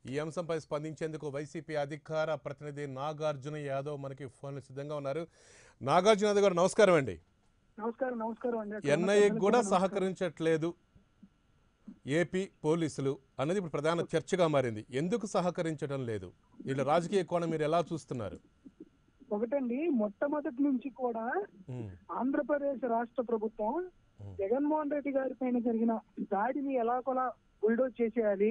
ఈ అంశంపై స్పందించేందుకు వైసీపీ అధికార ప్రతినిధి నాగార్జున యాదవ్ మనకి ఫోన్లు సిద్ధంగా ఉన్నారు. నాగార్జున యాదవ్ గారు నమస్కారం అండి. నమస్కారం అండి. ఎన్ఐఏకి కూడా సహకరించట్లేదు ఏపీ పోలీసులు అనేది ఇప్పుడు ప్రధాన చర్చగా మారింది. ఎందుకు సహకరించడం లేదు? వీళ్ళ రాజకీయ కోణం మీరు ఎలా చూస్తున్నారు? ఒకటండి, మొట్టమొదటి నుంచి కూడా ఆంధ్రప్రదేశ్ రాష్ట్ర ప్రభుత్వం జగన్మోహన్ రెడ్డి గారి పైన జరిగిన దాడిని ఎలాగోలా బుల్డోజ్ చేసేయాలి,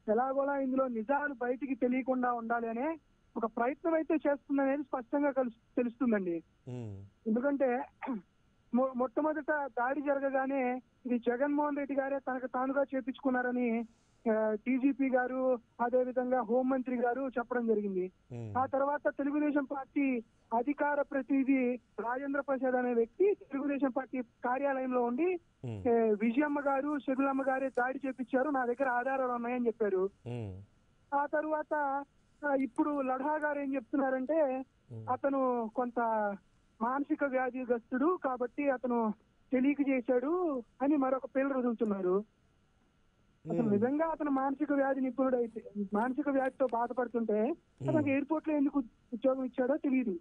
ఎలాగోలా ఇందులో నిజాలు బయటికి తెలియకుండా ఉండాలి అనే ఒక ప్రయత్నం అయితే చేస్తుందనేది స్పష్టంగా తెలుస్తుందండి. ఎందుకంటే మొట్టమొదట దాడి జరగగానే ఇది జగన్మోహన్ రెడ్డి గారే తనకు తానుగా చేపించుకున్నారని డీజీపీ గారు, అదే విధంగా హోంమంత్రి గారు చెప్పడం జరిగింది. ఆ తర్వాత తెలుగుదేశం పార్టీ అధికార ప్రతినిధి రాజేంద్ర ప్రసాద్ అనే వ్యక్తి తెలుగుదేశం పార్టీ కార్యాలయంలో ఉండి విజయమ్మ గారు, షెగులమ్మ గారే దాడి చేపించారు, నా దగ్గర ఆధారాలు ఉన్నాయని చెప్పారు. ఆ తర్వాత ఇప్పుడు లడ్హా గారు ఏం చెప్తున్నారంటే అతను కొంత మానసిక వ్యాధిగ్రస్తుడు కాబట్టి అతను తెలియక చేశాడు అని మరొక పేరు వదులుతున్నారు. అసలు నిజంగా అతను మానసిక వ్యాధి నిపుణుడు అయితే, మానసిక వ్యాధితో బాధపడుతుంటే అతనికి ఎయిర్పోర్ట్ లో ఎందుకు ఉద్యోగం ఇచ్చాడో తెలియదు.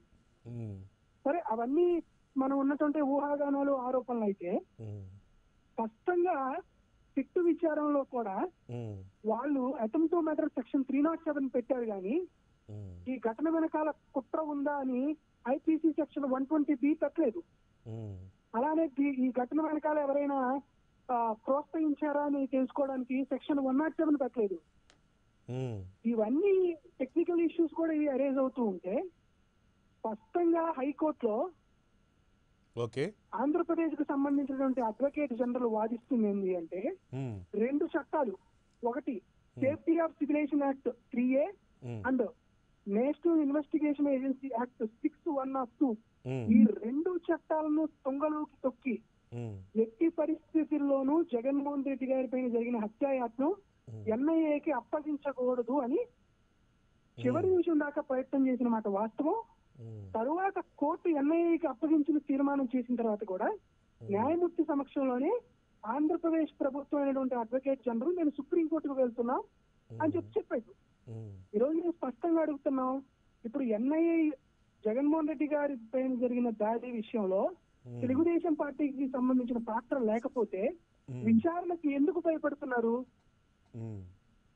సరే, అవన్నీ మనం ఉన్నటువంటి ఊహాగానాలు, ఆరోపణలు అయితే స్పష్టంగా సిట్టు విచారంలో కూడా వాళ్ళు అటెంప్ట్ టు మర్డర్ సెక్షన్ 307 పెట్టారు, కానీ ఈ ఘటన వెనకాల కుట్ర ఉందా అని ఐపీసీ సెక్షన్ 120B పెట్టలేదు. అలానే ఈ ఘటన వెనకాల ఎవరైనా ప్రోత్సహించారా అని తెలుసుకోవడానికి సెక్షన్ 107 పెట్టలేదు. ఇవన్నీ టెక్నికల్ ఇష్యూస్ కూడా ఇవి అరేజ్ అవుతూ ఉంటే స్పష్టంగా హైకోర్టులో ఆంధ్రప్రదేశ్ కు సంబంధించినటువంటి అడ్వకేట్ జనరల్ వాదిస్తుంది ఏంటి అంటే 2 చట్టాలు, ఒకటి safety of సివిలేషన్ act 3A and national investigation agency act 6(1)(2) ఈ 2 చట్టాలను తొంగలోకి తొక్కి ఎట్టి పరిస్థితుల్లోనూ జగన్మోహన్ రెడ్డి గారి పైన జరిగిన హత్యాయత్నం ఎన్ఐఏకి అప్పగించకూడదు అని చివరి నిమిషం దాకా ప్రయత్నం చేసిన మాట వాస్తవం. తరువాత కోర్టు ఎన్ఐఏకి అప్పగించిన తీర్మానం చేసిన తర్వాత కూడా న్యాయమూర్తి సమక్షంలోనే ఆంధ్రప్రదేశ్ ప్రభుత్వం అయినటువంటి అడ్వకేట్ జనరల్ నేను సుప్రీంకోర్టుకు వెళ్తున్నా అని చెప్పాడు. ఈ రోజు నేను స్పష్టంగా అడుగుతున్నాం, ఇప్పుడు ఎన్ఐఏ జగన్మోహన్ రెడ్డి గారి పైన జరిగిన దాడి విషయంలో తెలుగుదేశం పార్టీకి సంబంధించిన పాత్ర లేకపోతే విచారణకి ఎందుకు భయపడుతున్నారు?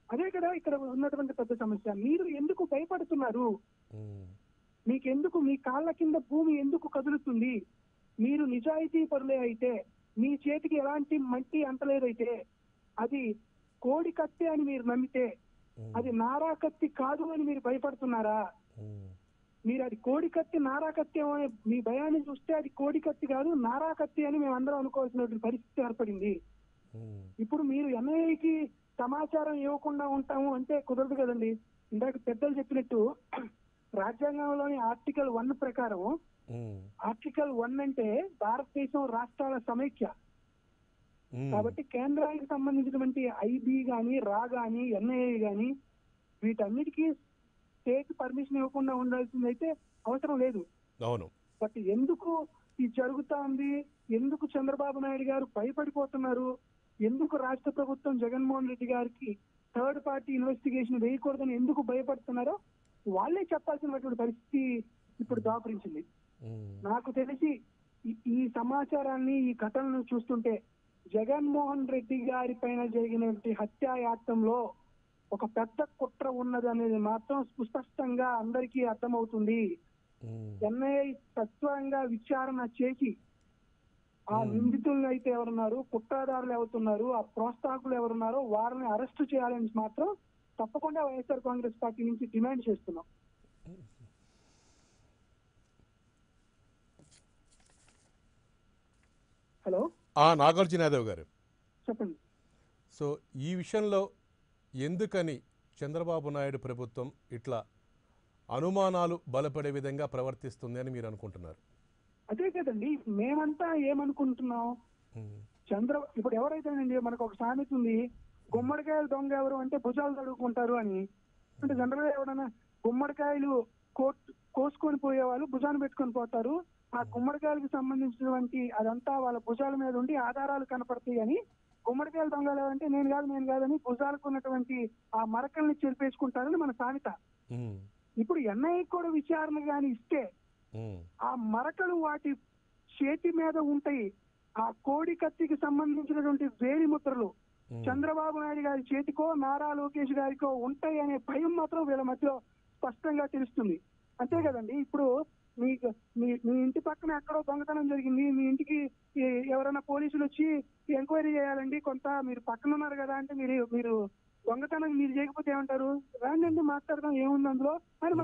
అదే కదా ఇక్కడ ఉన్నటువంటి పెద్ద సమస్య. మీరు ఎందుకు భయపడుతున్నారు? మీకెందుకు మీ కాళ్ళ కింద భూమి ఎందుకు కదులుతుంది? మీరు నిజాయితీ పరులే అయితే, మీ చేతికి ఎలాంటి మట్టి అంటలేదైతే, అది కోడి కత్తి అని మీరు నమ్మితే, అది నారా కత్తి కాదు అని మీరు భయపడుతున్నారా? మీరు అది కోడి కత్తి నారా కత్తి అనే మీ భయాన్ని చూస్తే అది కోడి కత్తి కాదు నారా కత్తి అని మేము అందరం అనుకోవాల్సిన పరిస్థితి ఏర్పడింది. ఇప్పుడు మీరు ఎన్ఐఏకి సమాచారం ఇవ్వకుండా ఉంటాము అంటే కుదరదు కదండి. ఇందాక పెద్దలు చెప్పినట్టు రాజ్యాంగంలోని ఆర్టికల్ 1 ప్రకారం, ఆర్టికల్ 1 అంటే భారతదేశం రాష్ట్రాల సమైక్య. కాబట్టి కేంద్రానికి సంబంధించినటువంటి ఐబీ గాని, రా గాని, ఎన్ఐఏ గాని వీటన్నిటికీ స్టేట్ పర్మిషన్ ఇవ్వకుండా ఉండాల్సిందైతే అవసరం లేదు. బట్ ఎందుకు ఇది జరుగుతా ఉంది? ఎందుకు చంద్రబాబు నాయుడు గారు భయపడిపోతున్నారు? ఎందుకు రాష్ట్ర ప్రభుత్వం జగన్మోహన్ రెడ్డి గారికి థర్డ్ పార్టీ ఇన్వెస్టిగేషన్ వేయకూడదని ఎందుకు భయపడుతున్నారో వాళ్ళే చెప్పాల్సినటువంటి పరిస్థితి ఇప్పుడు దాపురించింది. నాకు తెలిసి ఈ సమాచారాన్ని, ఈ ఘటనను చూస్తుంటే జగన్మోహన్ రెడ్డి గారి పైన జరిగినటువంటి హత్యాయాత్రంలో ఒక పెద్ద కుట్ర ఉన్నది అనేది మాత్రం సుస్పష్టంగా అందరికీ అర్థమవుతుంది. ఎన్ఐఏ సత్వరంగా విచారణ చేసి ఆ నిందితులు అయితే ఎవరున్నారు, కుట్రదారులు ఎవరున్నారు, ఆ ప్రోత్సాహకులు ఎవరున్నారో వారిని అరెస్టు చేయాలని మాత్రం తప్పకుండా వైఎస్ఆర్ కాంగ్రెస్ పార్టీ నుంచి డిమాండ్ చేస్తున్నాం. హలో, నాగార్జున యాదవ్ గారు చెప్పండి. సో ఈ విషయంలో ఎందుకని చంద్రబాబు నాయుడు ప్రభుత్వం ఇట్లా అనుమానాలు బలపడే విధంగా ప్రవర్తిస్తుంది అని మీరు అనుకుంటున్నారు? అదే కదండి, మేమంతా ఏమనుకుంటున్నాం, ఇప్పుడు ఎవరైతేనండి మనకు ఒక సామెత ఉంది, గుమ్మడికాయలు దొంగ ఎవరు అంటే భుజాలు తడుకుంటారు అని. అంటే జనరల్ గా ఎవరైనా గుమ్మడికాయలు కోసుకొని పోయే వాళ్ళు భుజాన్ని పెట్టుకొని పోతారు. ఆ గుమ్మడికాయలకు సంబంధించినటువంటి అదంతా వాళ్ళ భుజాల మీద ఉండి ఆధారాలు కనపడతాయి అని గుమ్మడికాయలు దొంగలు అంటే నేను కాదని భుజాలకు ఉన్నటువంటి ఆ మరకల్ని చెరిపేసుకుంటారని మన సామెత. ఇప్పుడు ఎన్ఐఏ కూడా విచారణ గాని ఇస్తే ఆ మరకలు వాటి చేతి మీద ఉంటాయి. ఆ కోడి కత్తికి సంబంధించినటువంటి వేలి ముద్రలు చంద్రబాబు నాయుడు గారి చేతికో నారా లోకేష్ గారికో ఉంటాయి అనే భయం మాత్రం వీళ్ళ మధ్యలో స్పష్టంగా తెలుస్తుంది. అంతే కదండి. ఇప్పుడు మీకు మీ ఇంటి పక్కన ఎక్కడో దొంగతనం జరిగింది, మీ ఇంటికి ఎవరైనా పోలీసులు వచ్చి ఎంక్వైరీ చేయాలండి, కొంత మీరు పక్కన ఉన్నారు కదా అంటే మీరు దొంగతనం మీరు చేయకపోతే ఏమంటారు? రాండి మాట్లాడదాం, ఏముంది అందులో అని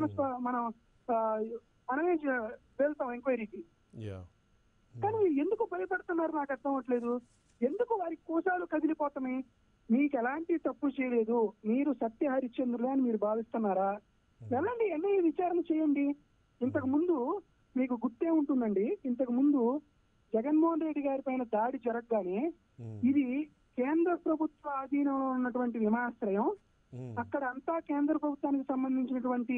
మనమే వెళ్తాం ఎంక్వైరీకి. కానీ ఎందుకు భయపడుతున్నారు నాకు అర్థం అవట్లేదు. ఎందుకు వారి కోశాలు కదిలిపోతాయి? మీకు ఎలాంటి తప్పు చేయలేదు, మీరు సత్య హరిశ్చంద్రులే అని మీరు భావిస్తున్నారా? వెళ్ళండి ఎన్ఐఏ విచారణ చేయండి. ఇంతకు ముందు మీకు గుర్తే ఉంటుందండి, ఇంతకు ముందు జగన్మోహన్ రెడ్డి గారి పైన దాడి జరగగానే ఇది కేంద్ర ప్రభుత్వ ఆధీనంలో ఉన్నటువంటి విమానాశ్రయం, అక్కడ అంతా కేంద్ర ప్రభుత్వానికి సంబంధించినటువంటి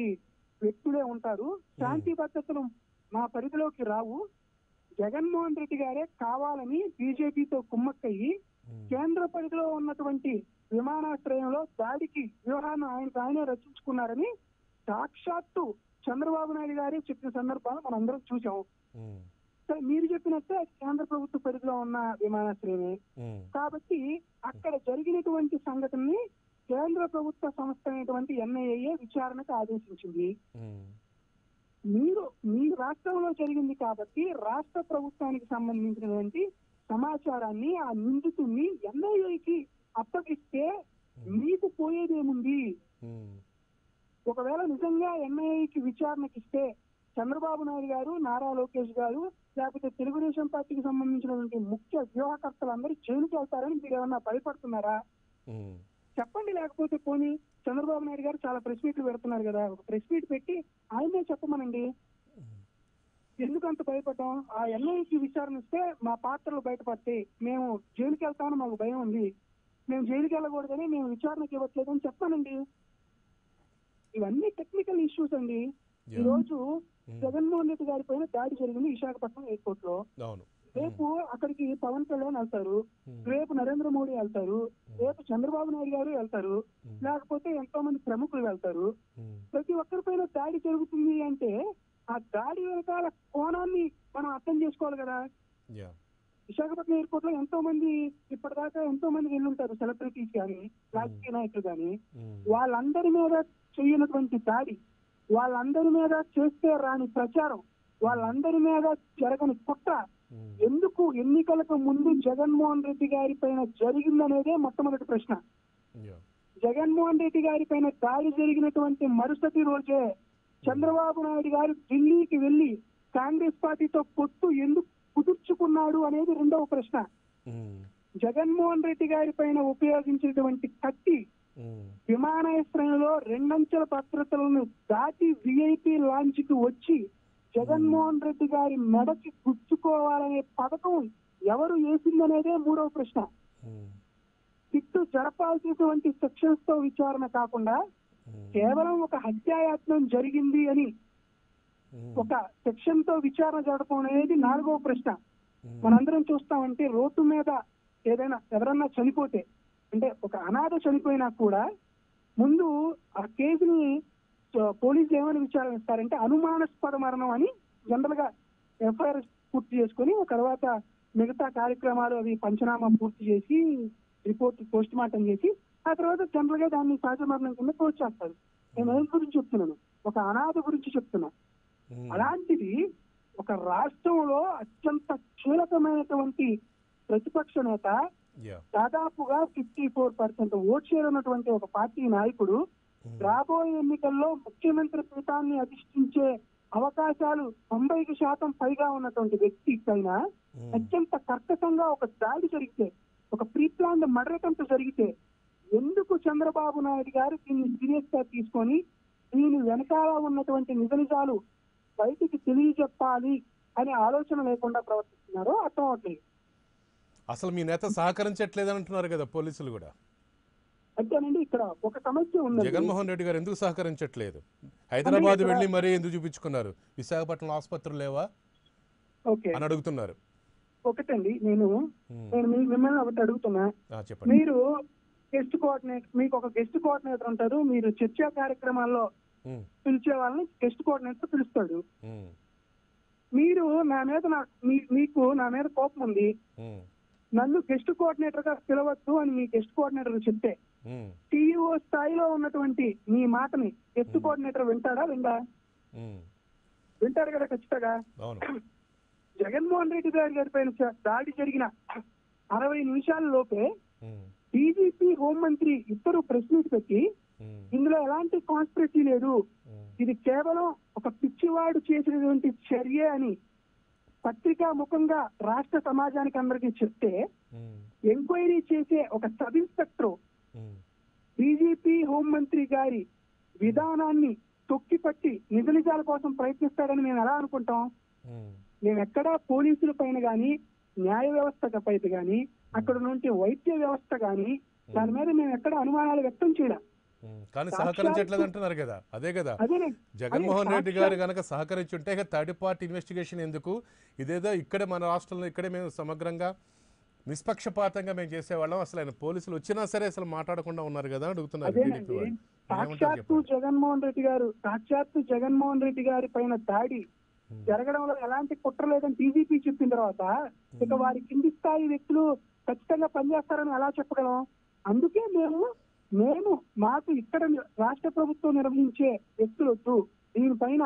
వ్యక్తులే ఉంటారు, శాంతి భద్రతలు మా పరిధిలోకి రావు, జగన్మోహన్ రెడ్డి గారే కావాలని బీజేపీతో కుమ్మక్కయ్యి కేంద్ర పరిధిలో ఉన్నటువంటి విమానాశ్రయంలో దాడికి వ్యూహాన్ని ఆయనే రచించుకున్నారని సాక్షాత్తు చంద్రబాబు నాయుడు గారే చెప్పిన సందర్భాలు మనందరం చూసాం. మీరు చెప్పినట్టే కేంద్ర ప్రభుత్వ పరిధిలో ఉన్న విమానాశ్రయమే కాబట్టి అక్కడ జరిగినటువంటి సంఘటనని కేంద్ర ప్రభుత్వ సంస్థ అయినటువంటి ఎన్ఐఏ విచారణకు ఆదేశించింది. మీ రాష్ట్రంలో జరిగింది కాబట్టి రాష్ట్ర ప్రభుత్వానికి సంబంధించినటువంటి సమాచారాన్ని ఆ నిందితుడిని ఎన్ఐఏకి అప్పగిస్తే మీకు పోయేదేముంది? ఒకవేళ నిజంగా ఎన్ఐఏకి విచారణకి ఇస్తే చంద్రబాబు నాయుడు గారు, నారా లోకేష్ గారు, లేకపోతే తెలుగుదేశం పార్టీకి సంబంధించినటువంటి ముఖ్య వ్యూహకర్తలందరూ జైలుకి వెళ్తారని మీరు ఏమన్నా భయపడుతున్నారా? చెప్పండి. లేకపోతే పోనీ చంద్రబాబు నాయుడు గారు చాలా ప్రెస్ మీట్లు పెడుతున్నారు కదా, ఒక ప్రెస్ మీట్ పెట్టి ఆయనే చెప్పమనండి. ఎందుకంత భయపడ్డాం? ఆ ఎన్ఐఏకి విచారణ ఇస్తే మా పాత్రలు బయటపడతాయి, మేము జైలుకి వెళ్తామని మాకు భయం ఉంది, మేము జైలుకి వెళ్ళకూడదని మేము విచారణకి ఇవ్వట్లేదని చెప్పానండి. ఇవన్నీ టెక్నికల్ ఇష్యూస్ అండి. ఈ రోజు జగన్మోహన్ రెడ్డి గారి పైన దాడి జరిగింది విశాఖపట్నం ఎయిర్పోర్ట్ లో. రేపు అక్కడికి పవన్ కళ్యాణ్ వెళ్తారు, రేపు నరేంద్ర మోడీ వెళ్తారు, రేపు చంద్రబాబు నాయుడు గారు వెళ్తారు, లేకపోతే ఎంతో మంది ప్రముఖులు వెళ్తారు. ప్రతి ఒక్కరిపైన దాడి జరుగుతుంది అంటే ఆ దాడి వెనకాల కోణాన్ని మనం అర్థం చేసుకోవాలి కదా. విశాఖపట్నం ఎయిర్పోర్ట్ లో ఎంతో మంది ఇప్పటిదాకా ఎంతో మంది వెళ్ళుంటారు, సెలబ్రిటీస్ కానీ రాజకీయ నాయకులు కానీ. వాళ్ళందరి మీద చేయనటువంటి దాడి, వాళ్ళందరి మీద చేస్తే రాని ప్రచారం, వాళ్ళందరి మీద జరగని కుట్ర ఎందుకు ఎన్నికలకు ముందు జగన్మోహన్ రెడ్డి గారి పైన జరిగిందనేదే మొట్టమొదటి ప్రశ్న. జగన్మోహన్ రెడ్డి గారి పైన దాడి జరిగినటువంటి మరుసటి రోజే చంద్రబాబు నాయుడు గారు ఢిల్లీకి వెళ్లి కాంగ్రెస్ పార్టీతో పొత్తు ఎందుకు కుదుర్చుకున్నాడు అనేది రెండవ ప్రశ్న. జగన్మోహన్ రెడ్డి గారి పైన ఉపయోగించినటువంటి కత్తి విమానాశ్రయంలో రెండంచెల భద్రతలను దాటి విఐపి లాంచ్ కి వచ్చి జగన్మోహన్ రెడ్డి గారి మెడకి గుచ్చుకోవాలనే పథకం ఎవరు వేసిందనేదే మూడవ ప్రశ్న. తిట్టు జరపాల్సినటువంటి సెక్షన్స్ తో విచారణ కాకుండా కేవలం ఒక హత్యాయత్నం జరిగింది అని ఒక సెక్షన్ తో విచారణ జరపడం అనేది నాలుగవ ప్రశ్న. మనందరం చూస్తామంటే రోడ్డు మీద ఎవరన్నా చనిపోతే, అంటే ఒక అనాథ చనిపోయినా కూడా ముందు ఆ కేసుని పోలీసులు ఏమని విచారణ ఇస్తారంటే అనుమానాస్పద మరణం అని జనరల్ గా ఎఫ్ఐఆర్ పూర్తి చేసుకుని తర్వాత మిగతా కార్యక్రమాలు అవి పంచనామా పూర్తి చేసి రిపోర్ట్ పోస్ట్ మార్టం చేసి ఆ తర్వాత జనరల్ గా దాన్ని సహజ మరణం కింద పోస్ట్ చేస్తారు. నేను ఏం గురించి చెప్తున్నాను, ఒక అనాథ గురించి చెప్తున్నా. అలాంటిది ఒక రాష్ట్రంలో అత్యంత కీలకమైనటువంటి ప్రతిపక్ష నేత, దాదాపుగా 54% ఓట్ షేర్ ఉన్నటువంటి ఒక పార్టీ నాయకుడు రాబోయే ఎన్నికల్లో ముఖ్యమంత్రి పీఠాన్ని అధిష్ఠించే అవకాశాలు 90% పైగా ఉన్నటువంటి వ్యక్తి పైన అత్యంత కర్కశంగా ఒక దాడి జరిగితే, ఒక ప్రీ ప్లాన్ మర్డర్ అటెంప్ట్ జరిగితే ఎందుకు చంద్రబాబు నాయుడు గారు దీన్ని సీరియస్ గా తీసుకొని దీని వెనకాల ఉన్నటువంటి నిజ నిజాలు బయటికి తెలియజెప్పాలి అనే ఆలోచన లేకుండా ప్రవర్తిస్తున్నారో అర్థం అవట్లేదు. అసలు మీ నేత సహకరించట్లేదని అంటున్నారు కదా పోలీసులు కూడా. అంతేనండి, ఇక్కడ ఒక సమస్య ఉంది. జగన్మోహన్ రెడ్డి గారు ఎందుకు సహకరించట్లేదు? హైదరాబాద్ వెళ్ళి మరీ ఎందుకు చూపించుకున్నారు? విశాఖపట్నం ఆసుపత్రులు లేవా అని అడుగుతున్నారు. ఒకటండి, నేను మిమ్మల్ని ఒకటి అడుగుతున్నా. చెప్పండి. మీరు గెస్ట్ కోఆర్డినేటర్, మీకు ఒక గెస్ట్ కోఆర్డినేటర్ ఉంటారు. మీరు చర్చా కార్యక్రమాల్లో పిలిచే వాళ్ళని గెస్ట్ కోఆర్డినేటర్ పిలుస్తాడు. మీరు మీకు నా మీద కోపం ఉంది, నన్ను గెస్ట్ కోఆర్డినేటర్ గా పిలవద్దు అని మీ గెస్ట్ కోఆర్డినేటర్ చెప్తే సిఇఓ స్థాయిలో ఉన్నటువంటి మీ మాటని గెస్ట్ కోఆర్డినేటర్ వింటాడా? వింటాడు కదా ఖచ్చితంగా. జగన్మోహన్ రెడ్డి గారి పైన దాడి జరిగిన 60 నిమిషాల లోపే డీజీపీ హోంమంత్రి ఇద్దరు ప్రెస్ మీట్ పెట్టి ఇందులో ఎలాంటి కాన్స్పిరసీ లేదు, ఇది కేవలం ఒక పిచ్చివాడు చేసినటువంటి చర్య అని పత్రికా ముఖంగా రాష్ట్ర సమాజానికి అందరికీ చెప్తే ఎంక్వైరీ చేసే ఒక సబ్ ఇన్స్పెక్టర్ డీజీపీ హోంమంత్రి గారి విధానాన్ని తొక్కిపట్టి నిజ నిజాల కోసం ప్రయత్నిస్తాడని మేము ఎలా అనుకుంటాం? మేము ఎక్కడా పోలీసుల పైన గాని, న్యాయ వ్యవస్థ పైన గాని, అక్కడ నుండి వైద్య వ్యవస్థ గాని దాని మీద మేము ఎక్కడ అనుమానాలు వ్యక్తం చేయడం. కానీ సహకరించట్లేదు అంటున్నారు కదా. అదే కదా, జగన్మోహన్ రెడ్డి గారు కనుక సహకరించుంటే థర్డ్ పార్టీ ఇన్వెస్టిగేషన్ ఎందుకు? ఇదేదో ఇక్కడే మన రాష్ట్రంలో ఇక్కడే మేము సమగ్రంగా నిష్పక్షపాతంగా మేము చేసేవాళ్ళం. అసలు ఆయన పోలీసులు వచ్చినా సరే అసలు మాట్లాడకుండా ఉన్నారు కదా అడుగుతున్నారు. సాక్షాత్తు జగన్మోహన్ రెడ్డి గారి పైన దాడి జరగడంలో ఎలాంటి కుట్ర లేదని డీజీపీ చెప్పిన తర్వాత ఇక వారి కింది స్థాయి వ్యక్తులు ఖచ్చితంగా పనిచేస్తారని ఎలా చెప్పగలం? అందుకే మేము మాకు ఇక్కడ రాష్ట్ర ప్రభుత్వం నిర్వహించే వ్యక్తులొద్దు, దీనిపైన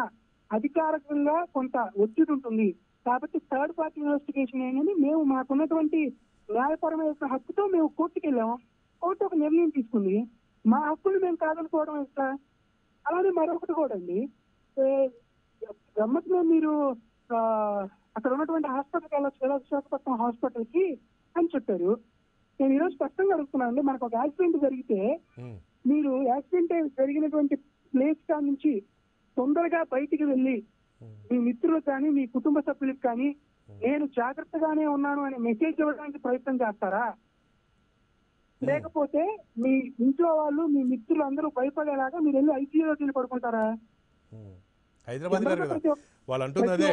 అధికారికంగా కొంత ఒత్తిడి ఉంటుంది కాబట్టి థర్డ్ పార్టీ ఇన్వెస్టిగేషన్ ఏంటని మేము మాకున్నటువంటి న్యాయపరమైన హక్కుతో మేము కోర్టుకు వెళ్ళాము. కోర్టు ఒక నిర్ణయం తీసుకుంది, మా హక్కులు మేము కాదనుకోవడం ఇస్తా. అలానే మరొకటి కూడా అండి, గమ్మత్తులో మీరు అక్కడ ఉన్నటువంటి హాస్పిటల్కి వెళ్ళొచ్చు కదా, విశాఖపట్నం హాస్పిటల్ కి అని చెప్పారు. నేను ఈరోజు స్పష్టంగా అడుగుతున్నాను అండి, మనకు ఒక యాక్సిడెంట్ జరిగితే మీరు యాక్సిడెంట్ జరిగినటువంటి ప్లేస్ కా నుంచి తొందరగా బయటికి వెళ్ళి మీ మిత్రులకు కానీ మీ కుటుంబ సభ్యులకు కానీ నేను జాగ్రత్తగానే ఉన్నాను అనే మెసేజ్ ఇవ్వడానికి ప్రయత్నం చేస్తారా? లేకపోతే మీ ఇంట్లో వాళ్ళు మీ మిత్రులు అందరూ భయపడేలాగా మీరు వెళ్ళి ఐసీయూలోకి వెళ్ళి పడుకుంటారా? హైదరాబాద్ వాళ్ళు అంటున్నదే,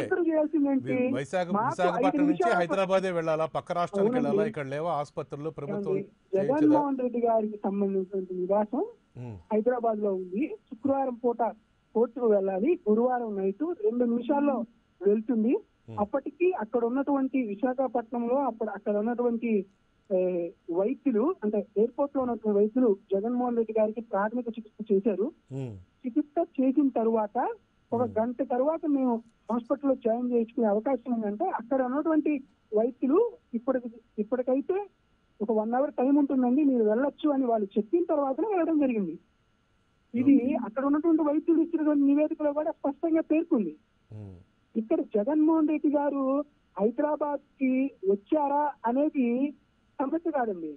విశాఖపట్నం నుంచి హైదరాబాదే వెళ్ళాలా, పక్క రాష్ట్రానికి వెళ్ళాలా, ఇక్కడ లేవా ఆసుపత్రులు ప్రభుత్వం? జగన్మోహన్ రెడ్డి గారికి సంబంధించిన నివాసం హైదరాబాద్ లో ఉంది. శుక్రవారం పూట కోర్టుకు వెళ్ళాలి, గురువారం నైట్ 2 నిమిషాల్లో వెళ్తుంది. అప్పటికి అక్కడ ఉన్నటువంటి విశాఖపట్నంలో అక్కడ ఉన్నటువంటి వైద్యులు, అంటే ఎయిర్పోర్ట్ లో ఉన్నటువంటి వైద్యులు జగన్మోహన్ రెడ్డి గారికి ప్రాథమిక చికిత్స చేశారు. చికిత్స చేసిన తరువాత 1 గంట తర్వాత మేము హాస్పిటల్లో జాయిన్ చేసుకునే అవకాశం ఉందంటే అక్కడ ఉన్నటువంటి వైద్యులు ఇప్పటికైతే ఒక 1 అవర్ టైం ఉంటుందండి, మీరు వెళ్ళొచ్చు అని వాళ్ళు చెప్పిన తర్వాతనే వెళ్ళడం జరిగింది. ఇది అక్కడ ఉన్నటువంటి వైద్యులు ఇచ్చినటువంటి నివేదికలో కూడా స్పష్టంగా పేర్కొంది. ఇక్కడ జగన్మోహన్ రెడ్డి గారు హైదరాబాద్ కి వచ్చారా అనేది సమస్య కాదండి.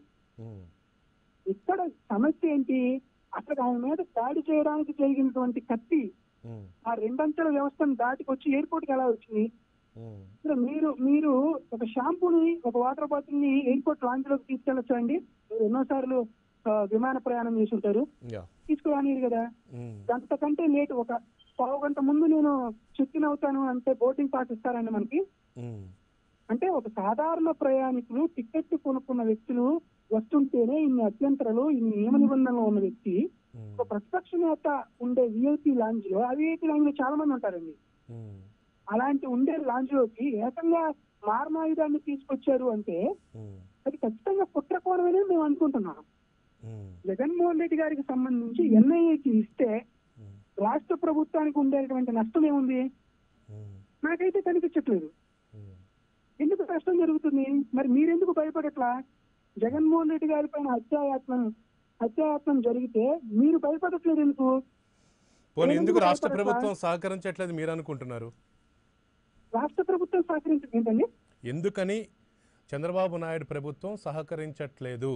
ఇక్కడ సమస్య ఏంటి, అసలు ఆయన మీద దాడి చేయడానికి జరిగినటువంటి కత్తి ఆ 2 అంచెల వ్యవస్థను దాటికొచ్చి ఎయిర్పోర్ట్ కి ఎలా వచ్చింది? మీరు ఒక షాంపూని, ఒక వాటర్ బాటిల్ ని ఎయిర్పోర్ట్ లాంచ్ లోకి తీసుకెళ్ళొచ్చా అండి? మీరు ఎన్నోసార్లు విమాన ప్రయాణం చేసి ఉంటారు, తీసుకురానిరు కదా. అంతకంటే లేట్ ఒక 1/2 గంట ముందు నేను చెక్ ఇన్ అవుతాను అంటే బోర్డింగ్ పాస్ ఇస్తారండి మనకి? అంటే ఒక సాధారణ ప్రయాణికులు టికెట్ కొనుక్కున్న వ్యక్తులు వస్తుంటేనే ఇన్ని అభ్యంతరాలు, ఇన్ని నియమ నిబంధనలు ఉన్న వ్యక్తి ఒక ప్రతిపక్ష నేత ఉండే విఐపీ లాంజ్ లో, ఆ విఐపీ లాంజ్ లో చాలా మంది ఉంటారండి, అలాంటి ఉండే లాంజ్ లోకి ఏకంగా మారణాయుధాన్ని తీసుకొచ్చారు అంటే అది ఖచ్చితంగా కుట్రకోణమని మేము అనుకుంటున్నాం. జగన్మోహన్ రెడ్డి గారికి సంబంధించి ఎన్ఐఏకి ఇస్తే రాష్ట్ర ప్రభుత్వానికి ఉండేటువంటి నష్టం ఏముంది? నాకైతే కనిపించట్లేదు. ఎందుకు నష్టం జరుగుతుంది? మరి మీరెందుకు భయపడట్లా? జగన్మోహన్ రెడ్డి గారి పైన హత్యాయత్నం జరిగితే మీరు భయపడట్లేదు ఎందుకు? ఎందుకు రాష్ట్ర ప్రభుత్వం సహకరించట్లేదు మీరు అనుకుంటున్నారు? రాష్ట్ర ప్రభుత్వం సహకరించట్లేదు ఏంటండి? ఎందుకని చంద్రబాబు నాయుడు ప్రభుత్వం సహకరించట్లేదు?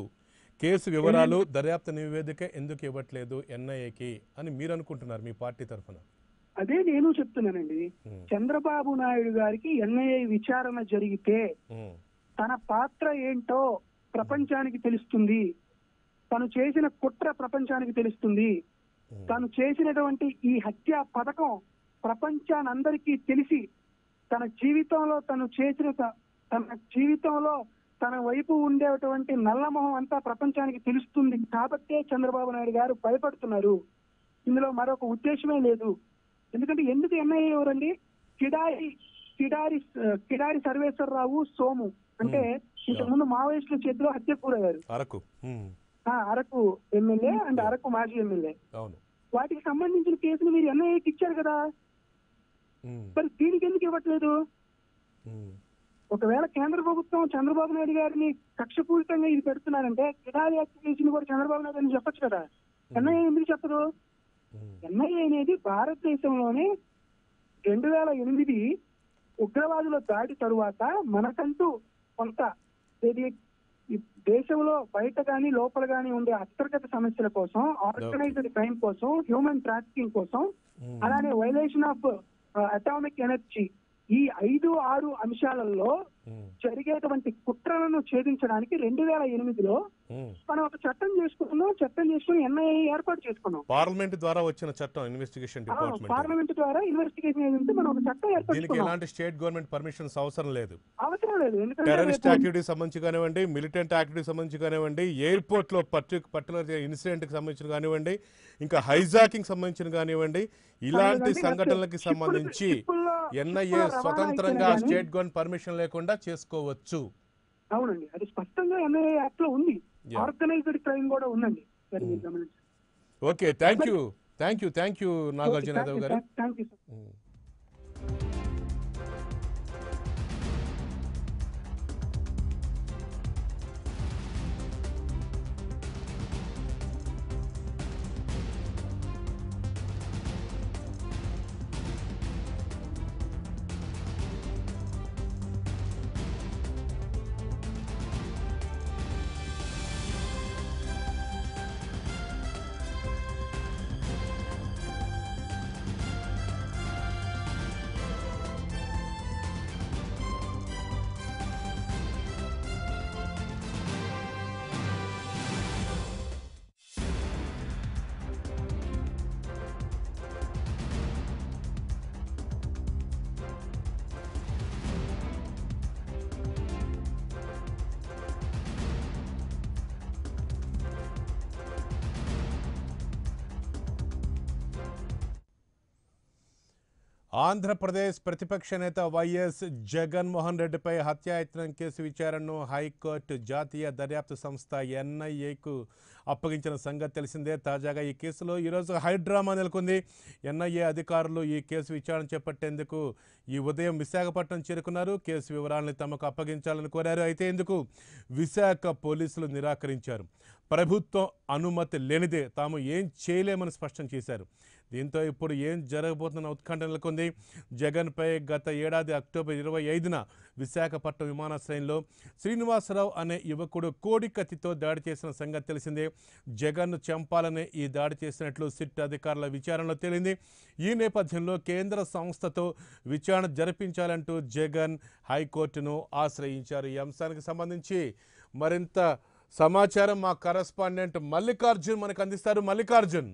కేసు వివరాలు, దర్యాప్తు నివేదిక ఎందుకు ఇవ్వట్లేదు ఎన్ఐఏకి అని మీరు అనుకుంటున్నారు మీ పార్టీ తరఫున? అదే నేను చెప్తున్నానండి. చంద్రబాబు నాయుడు గారికి ఎన్ఐఏ విచారణ జరిగితే తన పాత్ర ఏంటో ప్రపంచానికి తెలుస్తుంది, తను చేసిన కుట్ర ప్రపంచానికి తెలుస్తుంది, తను చేసినటువంటి ఈ హత్య పథకం ప్రపంచానందరికీ తెలిసి తన జీవితంలో తను తన జీవితంలో తన వైపు ఉండేటువంటి నల్లమొహం అంతా ప్రపంచానికి తెలుస్తుంది కాబట్టే చంద్రబాబు నాయుడు గారు భయపడుతున్నారు. ఇందులో మరొక ఉద్దేశమే లేదు. ఎందుకంటే ఎందుకు ఎన్ఐఏ ఎవరండి? కిడారి సర్వేశ్వరరావు, సోము అంటే ఇంతకుముందు మావోయిస్టుల చేతిలో హత్యకు గురయ్యారు. అరకు ఎమ్మెల్యే అండ్ అరకు మాజీ ఎమ్మెల్యే. వాటికి సంబంధించిన కేసులు మీరు ఎన్ఐఏకి ఇచ్చారు కదా, మరి దీనికి ఎందుకు ఇవ్వట్లేదు? ఒకవేళ కేంద్ర ప్రభుత్వం చంద్రబాబు నాయుడు గారిని కక్షపూరితంగా ఇది పెడుతున్నారంటే కిడారి అక్విజిషన్ కూడా చంద్రబాబు నాయుడు అని చెప్పొచ్చు కదా. ఎన్ఐఏ ఎందుకు చెప్పదు? ఎన్ఐఏ అనేది భారతదేశంలోనే 2008 ఉగ్రవాదుల దాడి తరువాత మనకంటూ కొంత దేశంలో బయట గాని లోపల గాని ఉండే అంతర్గత సమస్యల కోసం, ఆర్గనైజ్డ్ క్రైమ్ కోసం, హ్యూమన్ ట్రాఫికింగ్ కోసం, అలానే వైలేషన్ ఆఫ్ అటామిక్ ఎనర్జీ, ఈ 5-6 అంశాలలో జరిగేటువంటి కుట్రలను ఛేదించడానికి 2008లో మనం ఒక చట్టం చేసుకుని ఎన్ఐఏ ఏర్పాటు చేసుకున్నాం. పార్లమెంట్ ద్వారా వచ్చిన చట్టం, ఇన్వెస్టిగేషన్ డిపార్ట్మెంట్ పార్లమెంట్ ద్వారా ఇన్వెస్టిగేషన్ ఏజెన్సీ మనం ఒక చట్టం ఏర్పాటు దీనికి ఎలాంటి స్టేట్ గవర్నమెంట్ పర్మిషన్స్ అవసరం లేదు. ఎందుకంటే టెర్రరిస్ట్ యాక్టివిటీకి సంబంధించి కానివ్వండి, మిలిటెంట్ యాక్టివిటీకి సంబంధించి కానివ్వండి, ఎయిర్పోర్ట్ లో పర్టికులర్ ఇన్సిడెంట్ కి సంబంధించి కానివ్వండి, ఇంకా హైజాకింగ్ సంబంధించిన కానివ్వండి, ఇలాంటి సంఘటనలకి సంబంధించి ఎన్ఐఏ స్వతంత్రంగా స్టేట్ గవర్నమెంట్ పర్మిషన్ లేకుండా చేసుకోవచ్చు. అవునండి, అది స్పష్టంగా ఎన్ఐఏ యాక్ట్ లో ఉంది. ఆర్గనైజ్డ్ క్రైమ్ కూడా ఉందండి. Okay, thank you Nagarjuna Yadav గారు. ఆంధ్రప్రదేశ్ ప్రతిపక్ష నేత వైఎస్ జగన్మోహన్ రెడ్డిపై హత్యాయత్నం కేసు విచారణను హైకోర్టు జాతీయ దర్యాప్తు సంస్థ ఎన్ఐఏకు అప్పగించిన సంగతి తెలిసిందే. తాజాగా ఈ కేసులో ఈరోజు హైడ్రామా నెలకొంది. ఎన్ఐఏ అధికారులు ఈ కేసు విచారణ చేపట్టేందుకు ఈ ఉదయం విశాఖపట్నం చేరుకున్నారు. కేసు వివరాలను తమకు అప్పగించాలని కోరారు. అయితే ఇందుకు విశాఖ పోలీసులు నిరాకరించారు. ప్రభుత్వం అనుమతి లేనిదే తాము ఏం చేయలేమని స్పష్టం చేశారు. దీంతో ఇప్పుడు ఏం జరగబోతున్న ఉత్కంఠ నెలకొంది. జగన్పై గత ఏడాది అక్టోబర్ 25న విశాఖపట్నం విమానాశ్రయంలో శ్రీనివాసరావు అనే యువకుడు కోడి కత్తితో దాడి చేసిన సంగతి తెలిసిందే. జగన్ను చంపాలనే ఈ దాడి చేసినట్లు సిట్ అధికారుల విచారణలో తేలింది. ఈ నేపథ్యంలో కేంద్ర సంస్థతో విచారణ జరిపించాలంటూ జగన్ హైకోర్టును ఆశ్రయించారు. ఈ అంశానికి సంబంధించి మరింత సమాచారం మా కరెస్పాండెంట్ మల్లికార్జున్ మనకు అందిస్తారు. మల్లికార్జున్.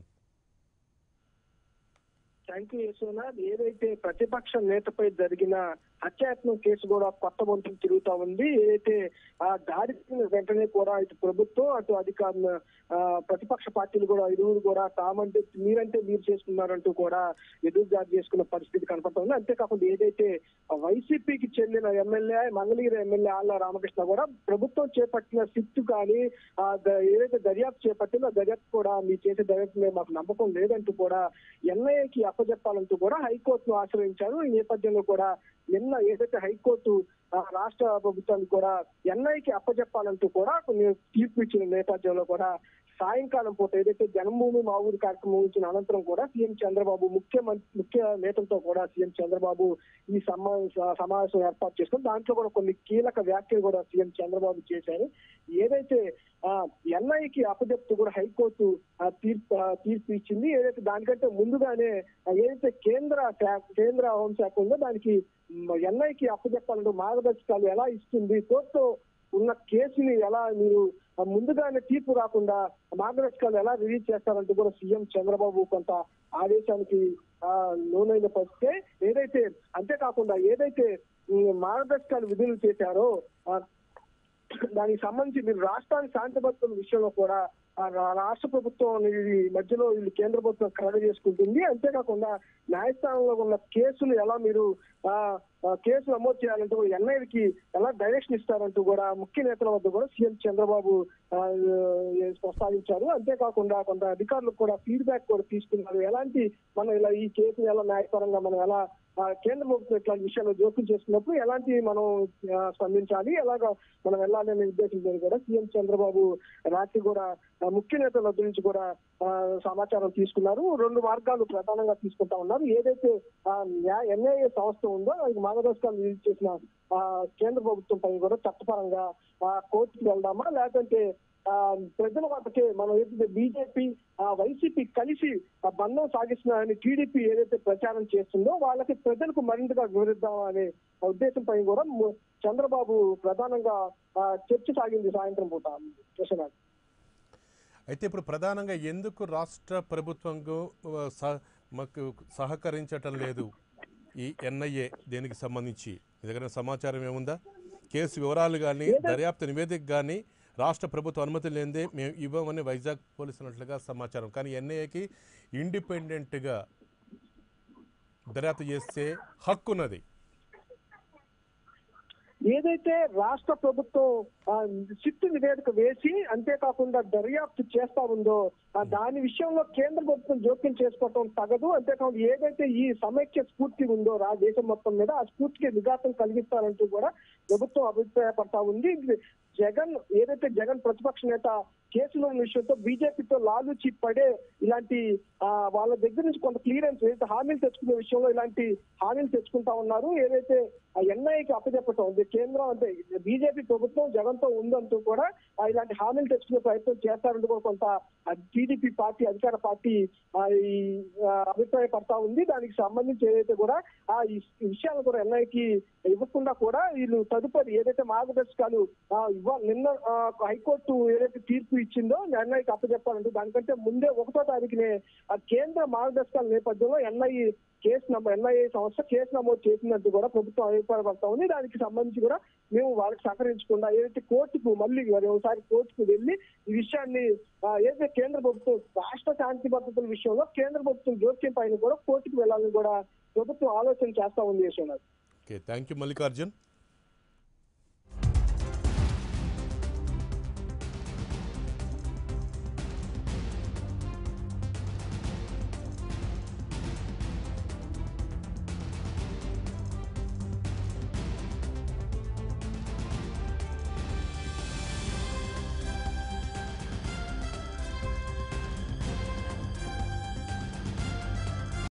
Thank you Yashwanath. ఏదైతే ప్రతిపక్ష నేతపై జరిగిన హత్యాయత్నం కేసు కూడా కొత్త వంతులు తిరుగుతా ఉంది. ఏదైతే ఆ దాడి వెంటనే కూడా ఇటు ప్రభుత్వం అటు అధికారులు ప్రతిపక్ష పార్టీలు కూడా ఇరువురు కూడా తామంటే మీరు చేసుకున్నారంటూ కూడా ఎదురుదాడి చేసుకున్న పరిస్థితి కనపడుతుంది. అంతేకాకుండా ఏదైతే వైసీపీకి చెందిన ఎమ్మెల్యే మంగళగిరి ఎమ్మెల్యే ఆళ్ల రామకృష్ణ కూడా ప్రభుత్వం చేపట్టిన సిట్ కానీ ఏదైతే దర్యాప్తు చేపట్టిందో ఆ దర్యాప్తు కూడా మీరు చేసే దర్యాప్తు మీద మాకు నమ్మకం లేదంటూ కూడా ఎన్ఐఏకి అప్పచెప్పాలంటూ కూడా హైకోర్టును ఆశ్రయించారు. ఈ నేపథ్యంలో కూడా నిన్న ఏదైతే హైకోర్టు రాష్ట్ర ప్రభుత్వాన్ని కూడా ఎన్ఐకి అప్పచెప్పాలంటూ కూడా కొన్ని తీర్పు ఇచ్చిన నేపథ్యంలో కూడా సాయంకాలం పూట ఏదైతే జన్మభూమి మా ఊరు కార్యక్రమం ఇచ్చిన అనంతరం కూడా సీఎం చంద్రబాబు ముఖ్య నేతలతో కూడా సీఎం చంద్రబాబు ఈ సమావేశం ఏర్పాటు చేసుకుని దాంట్లో కూడా కొన్ని కీలక వ్యాఖ్యలు కూడా సీఎం చంద్రబాబు చేశారు. ఏదైతే ఎన్ఐకి అప్పచెప్తూ కూడా హైకోర్టు తీర్పు ఇచ్చింది. ఏదైతే దానికంటే ముందుగానే ఏదైతే కేంద్ర హోంశాఖ ఉందో దానికి ఎన్ఐకి అప్పచెప్పాలంటూ మార్గదర్శకాలు ఎలా ఇస్తుంది, కోర్టులో ఉన్న కేసుని ఎలా మీరు ముందుగానే తీర్పు రాకుండా మార్గదర్శకాలు ఎలా రిలీజ్ చేస్తారంటూ కూడా సీఎం చంద్రబాబు కొంత ఆదేశానికి లోనైన పరిస్థితే. అంతేకాకుండా ఏదైతే మార్గదర్శకాలు విధులు చేశారో దానికి సంబంధించి మీరు రాష్ట్రానికి శాంతి భద్రతల విషయంలో కూడా రాష్ట్ర ప్రభుత్వం మధ్యలో వీళ్ళు కేంద్ర ప్రభుత్వం కలగ చేసుకుంటుంది. అంతేకాకుండా న్యాయస్థానంలో ఉన్న కేసులు ఎలా మీరు కేసు నమోదు చేయాలంటూ ఎన్ఐకి ఎలా డైరెక్షన్ ఇస్తారంటూ కూడా ముఖ్య నేతల వద్ద కూడా సీఎం చంద్రబాబు ప్రస్తావించారు. అంతేకాకుండా కొంత అధికారులకు కూడా ఫీడ్బ్యాక్ కూడా తీసుకున్నారు. ఎలాంటి మనం ఇలా ఈ కేసుని ఎలా న్యాయపరంగా మనం ఎలా కేంద్ర ప్రభుత్వం ఇట్లాంటి విషయాల్లో జోక్యం చేసుకున్నప్పుడు ఎలాంటి మనం స్పందించాలి, ఎలాగా మనం వెళ్ళాలి అనే ఉద్దేశంతో కూడా సీఎం చంద్రబాబు రాత్రి కూడా ముఖ్య నేతల వద్ద నుంచి కూడా సమాచారం తీసుకున్నారు. 2 మార్గాలు ప్రధానంగా తీసుకుంటా ఉన్నారు. ఏదైతే ఎన్ఐఏ సంస్థ ఉందో అది మార్గదర్శకాలు రిలీజ్ చేసిన కేంద్ర ప్రభుత్వం పై కూడా చట్టపరంగా కోర్టుకు వెళ్దామా, లేదంటే ప్రజల వద్దకే మనం ఏదైతే బీజేపీ వైసీపీ కలిసి బంధం సాగిస్తున్నారని టీడీపీ ఏదైతే ప్రచారం చేస్తుందో వాళ్ళకి ప్రజలకు మరింతగా వివరిద్దాం అనే ఉద్దేశంపై కూడా చంద్రబాబు ప్రధానంగా చర్చ సాగింది సాయంత్రం పూట. కృష్ణరాజు, అయితే ఇప్పుడు ప్రధానంగా ఎందుకు రాష్ట్ర ప్రభుత్వంకు సహకరించటం లేదు ఈ ఎన్ఐఏ దేనికి సంబంధించి మీ దగ్గర సమాచారం ఏముందా? కేసు వివరాలు కానీ దర్యాప్తు నివేదిక కానీ రాష్ట్ర ప్రభుత్వ అనుమతి లేనిదే మేము ఇవ్వమని వైజాగ్ పోలీసులు అన్నట్లుగా సమాచారం. కానీ ఎన్ఐఏకి ఇండిపెండెంట్గా దర్యాప్తు చేసే హక్కు ఉన్నది. ఏదైతే రాష్ట్ర ప్రభుత్వం సిట్ నివేదిక వేసి అంతేకాకుండా దర్యాప్తు చేస్తా ఉందో దాని విషయంలో కేంద్ర ప్రభుత్వం జోక్యం చేసుకోవటం తగదు. అంతేకాకుండా ఏదైతే ఈ సమైక్య స్ఫూర్తి ఉందో దేశం మొత్తం మీద ఆ స్ఫూర్తికి విఘాతం కలిగిస్తారంటూ కూడా ప్రభుత్వం అభిప్రాయపడతా ఉంది. జగన్ ప్రతిపక్ష నేత కేసులో విషయంతో బీజేపీతో లాలూచి పడే ఇలాంటి వాళ్ళ దగ్గర నుంచి కొంత క్లియరెన్స్ ఏదైతే హామీలు తెచ్చుకునే విషయంలో ఇలాంటి హామీలు తెచ్చుకుంటా ఉన్నారు. ఏదైతే ఎన్ఐకి అప్పచెప్పటం కేంద్రం అంటే బీజేపీ ప్రభుత్వం జగన్ తో ఉందంటూ కూడా ఇలాంటి హామీలు తెచ్చుకునే ప్రయత్నం చేస్తారంటూ కూడా కొంత టీడీపీ పార్టీ అధికార పార్టీ ఈ అభిప్రాయపడతా ఉంది. దానికి సంబంధించి ఏదైతే కూడా ఈ విషయాలను కూడా ఎన్ఐకి ఇవ్వకుండా కూడా వీళ్ళు తదుపరి ఏదైతే మార్గదర్శకాలు నిన్న హైకోర్టు ఏదైతే తీర్పు ఇచ్చిందో ఎన్ఐకి అప్పచెప్పాలంటూ దానికంటే ముందే 1వ తారీఖునే కేంద్ర మార్గదర్శకాల నేపథ్యంలో ఎన్ఐఏ సంస్థ కేసు నమోదు చేసిందంటూ కూడా ప్రభుత్వం అభిప్రాయపడతా ఉంది. దానికి సంబంధించి కూడా మేము వాళ్ళకి సహకరించకుండా ఏదైతే కోర్టుకు మళ్ళీ ఒకసారి కోర్టుకు వెళ్ళి ఈ విషయాన్ని ఏదైతే కేంద్ర ప్రభుత్వం రాష్ట్ర శాంతి భద్రతల విషయంలో కేంద్ర ప్రభుత్వం జోక్యం పైన కూడా కోర్టుకు వెళ్లాలని కూడా ప్రభుత్వం ఆలోచన చేస్తా ఉంది. Okay, thank you Mallikarjun.